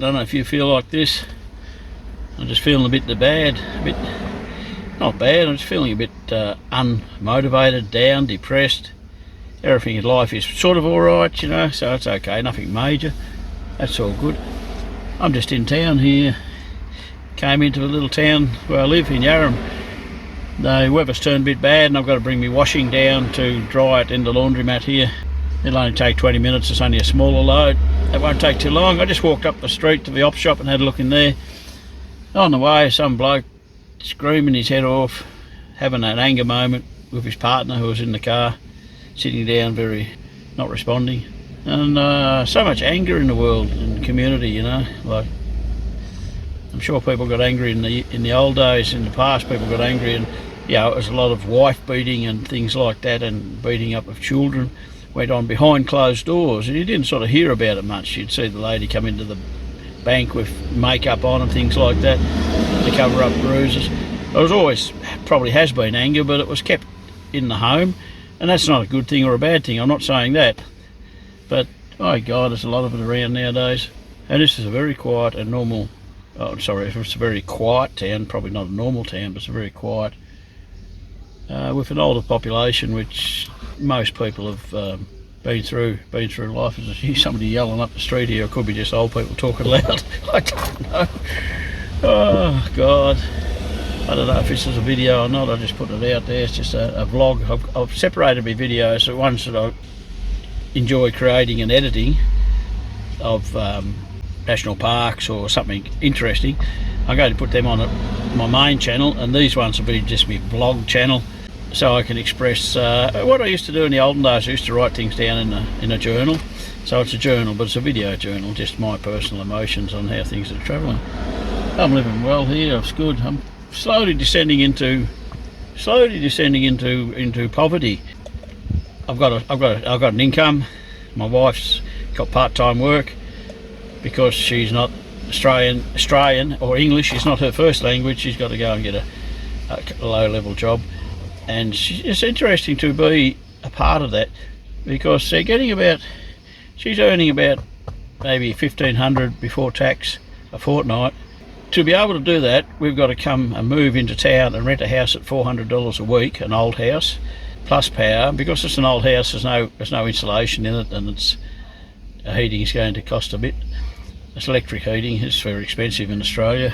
I don't know if you feel like this. I'm just feeling a bit bad, not bad, I'm just feeling a bit unmotivated, down, depressed. Everything in life is sort of alright, you know, so it's okay, nothing major. That's all good. I'm just in town here. Came into a little town where I live in Yarram. The weather's turned a bit bad and I've got to bring my washing down to dry it in the laundromat here. It'll only take 20 minutes, it's only a smaller load. It won't take too long. I just walked up the street to the op shop and had a look in there. On the way, some bloke screaming his head off, having an anger moment with his partner who was in the car, sitting down, very not responding. And so much anger in the world, in the community, you know. Like, I'm sure people got angry in the old days. In the past, people got angry, and you know, it was a lot of wife beating and things like that, and beating up of children. Went on behind closed doors, and you didn't sort of hear about it much. You'd see the lady come into the bank with makeup on and things like that to cover up bruises. It was always, probably has been anger, but it was kept in the home, and that's not a good thing or a bad thing. I'm not saying that, but oh God, there's a lot of it around nowadays. And this is a very quiet and normal, oh sorry, it's a very quiet town, probably not a normal town, but it's a very quiet, with an older population, which most people have been through life. As I hear somebody yelling up the street here, it could be just old people talking loud. I don't know. Oh God, I don't know if this is a video or not. I just put it out there. It's just a vlog. I've separated my videos, so ones that I enjoy creating and editing of national parks or something interesting, I'm going to put them on my main channel, and these ones will be just my vlog channel, so I can express what I used to do in the olden days. I used to write things down in a journal. So it's a journal, but it's a video journal, just my personal emotions on how things are travelling. I'm living well here. It's good. I'm slowly descending into poverty. I've got an income. My wife's got part-time work because she's not Australian or English. It's not her first language. She's got to go and get a low-level job. And it's interesting to be a part of that, because they're getting she's earning about maybe $1,500 before tax a fortnight. To be able to do that, we've got to come and move into town and rent a house at $400 a week, an old house, plus power. Because it's an old house, there's no insulation in it, and heating is going to cost a bit. It's electric heating. It's very expensive in Australia.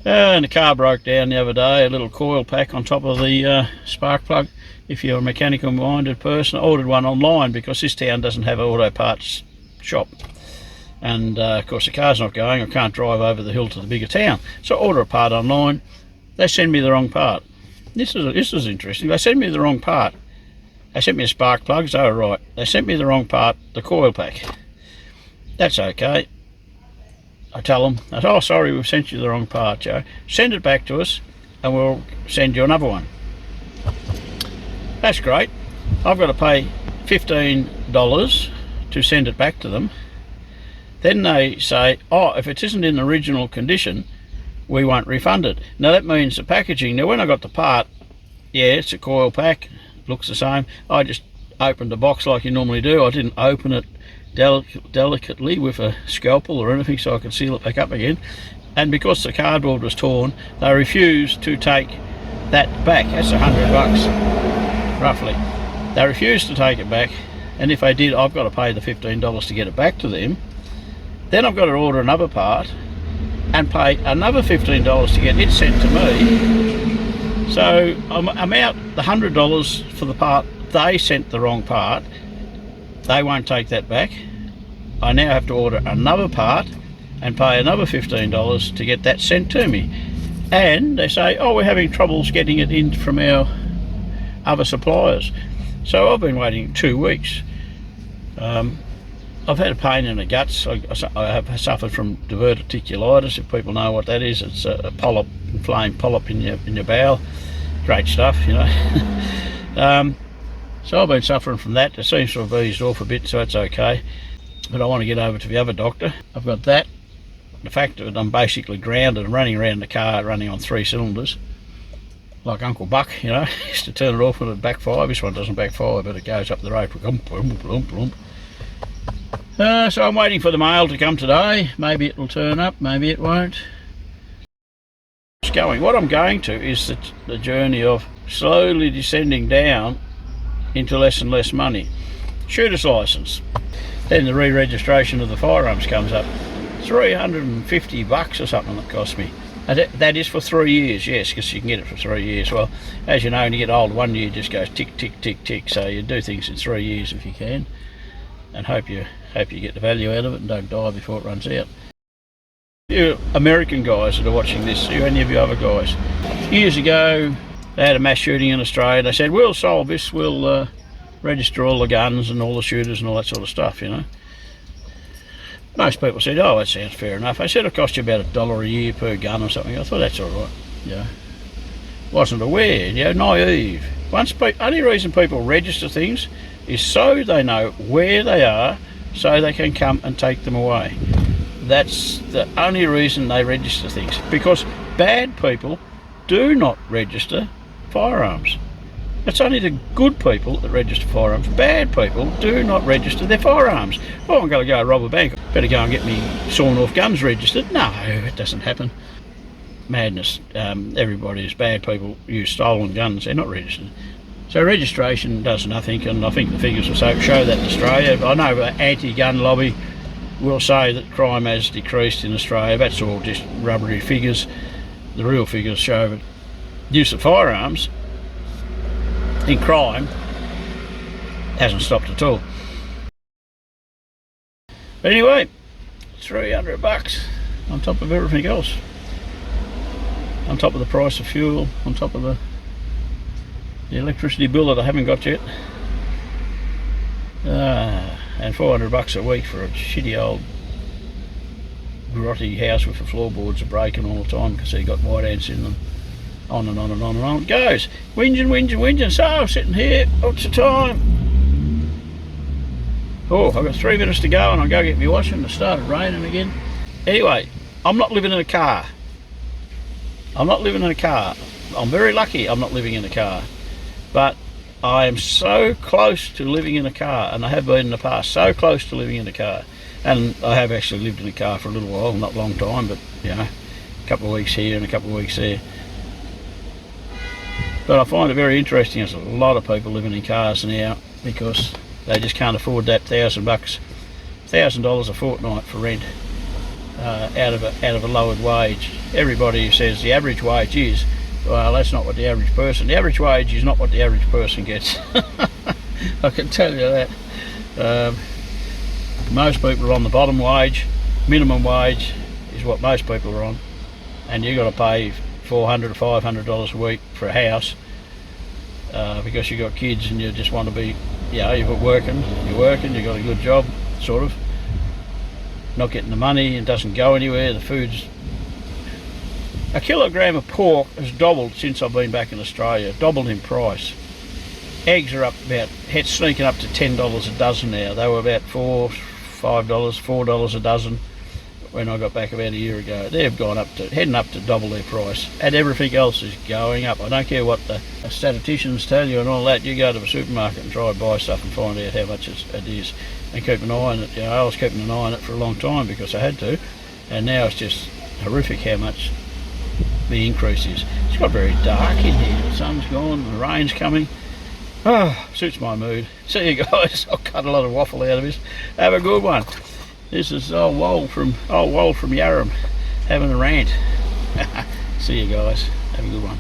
And the car broke down the other day, a little coil pack on top of the spark plug. If you're a mechanical minded person, I ordered one online because this town doesn't have an auto parts shop. And of course the car's not going, I can't drive over the hill to the bigger town. So I order a part online, they send me the wrong part. This is interesting, they send me the wrong part. They sent me a spark plug, so right, they sent me the wrong part, the coil pack. That's okay. I tell them, I say, oh sorry, we've sent you the wrong part, Joe. Send it back to us and we'll send you another one. That's great. I've got to pay $15 to send it back to them. Then they say, oh, if it isn't in original condition, we won't refund it. Now that means the packaging. Now when I got the part, yeah, it's a coil pack, looks the same. I just opened the box like you normally do. I didn't open it delicately with a scalpel or anything so I could seal it back up again. And because the cardboard was torn, they refused to take that back. That's $100 roughly. They refused to take it back, and if they did, I've got to pay the $15 to get it back to them. Then I've got to order another part and pay another $15 to get it sent to me. So I'm out the $100 for the part. They sent the wrong part. They won't take that back. I now have to order another part and pay another $15 to get that sent to me. And they say, oh, we're having troubles getting it in from our other suppliers. So I've been waiting 2 weeks. I've had a pain in the guts. I have suffered from diverticulitis, if people know what that is. It's a polyp, inflamed polyp in your bowel. Great stuff, you know. So I've been suffering from that. It seems to have eased off a bit, so that's okay. But I want to get over to the other doctor. I've got that. The fact that I'm basically grounded and running around the car, running on 3 cylinders, like Uncle Buck, you know. Used to turn it off when it backfire. This one doesn't backfire, but it goes up the road. So I'm waiting for the mail to come today. Maybe it'll turn up, maybe it won't. What I'm going to is the journey of slowly descending down into less and less money. Shooter's licence. Then the re-registration of the firearms comes up. $350 or something that cost me. And that is for 3 years, yes, because you can get it for 3 years. Well, as you know, when you get old, 1 year just goes tick, tick, tick, tick. So you do things in 3 years if you can, and hope you get the value out of it and don't die before it runs out. You American guys that are watching this, any of you other guys, years ago they had a mass shooting in Australia. They said, we'll solve this, we'll register all the guns and all the shooters and all that sort of stuff, you know. Most people said, oh, that sounds fair enough. I said it cost you about $1 a year per gun or something. I thought that's all right. Yeah, wasn't aware, you know, naive. Only reason people register things is so they know where they are, so they can come and take them away. That's the only reason they register things, because bad people do not register firearms. It's only the good people that register firearms. Bad people do not register their firearms. Oh, I'm going to go rob a bank. Better go and get me sawn off guns registered. No, it doesn't happen. Madness. Everybody is bad people use stolen guns. They're not registered. So registration does nothing, and I think the figures will show that in Australia. I know the anti-gun lobby will say that crime has decreased in Australia. That's all just rubbery figures. The real figures show that use of firearms in crime hasn't stopped at all. But anyway, $300 on top of everything else, on top of the price of fuel, on top of the electricity bill that I haven't got yet, and $400 a week for a shitty old grotty house with the floorboards are breaking all the time because they got white ants in them. On and on and on and on it goes. Whinging. So I'm sitting here, what's the time? Oh, I've got 3 minutes to go and I'll go get me washing. It started raining again. Anyway, I'm not living in a car. I'm very lucky I'm not living in a car. But I am so close to living in a car, and I have been in the past, so close to living in a car. And I have actually lived in a car for a little while, not a long time, but you know, a couple of weeks here and a couple of weeks there. But I find it very interesting. There's a lot of people living in cars now because they just can't afford that $1,000 a fortnight for rent out of a lowered wage. Everybody says the average wage is, well, that's not what the average person. The average wage is not what the average person gets. I can tell you that. Most people are on the bottom wage. Minimum wage is what most people are on, and you've got to pay $400 to $500 a week for a house because you've got kids and you just want to be, you're working, you've got a good job, sort of. Not getting the money, it doesn't go anywhere, the food's... A kilogram of pork has doubled since I've been back in Australia, doubled in price. Eggs are up sneaking up to $10 a dozen now. They were about $4 a dozen when I got back about a year ago. They've gone heading up to double their price, and everything else is going up. I don't care what the statisticians tell you and all that. You go to the supermarket and try and buy stuff and find out how much it is, and keep an eye on it. I was keeping an eye on it for a long time because I had to, and now it's just horrific how much the increase is. It's got very dark in here. The sun's gone, the rain's coming. Suits my mood. See you guys. I'll cut a lot of waffle out of this. Have a good one. This is old Wald from Yarram having a rant. See you guys. Have a good one.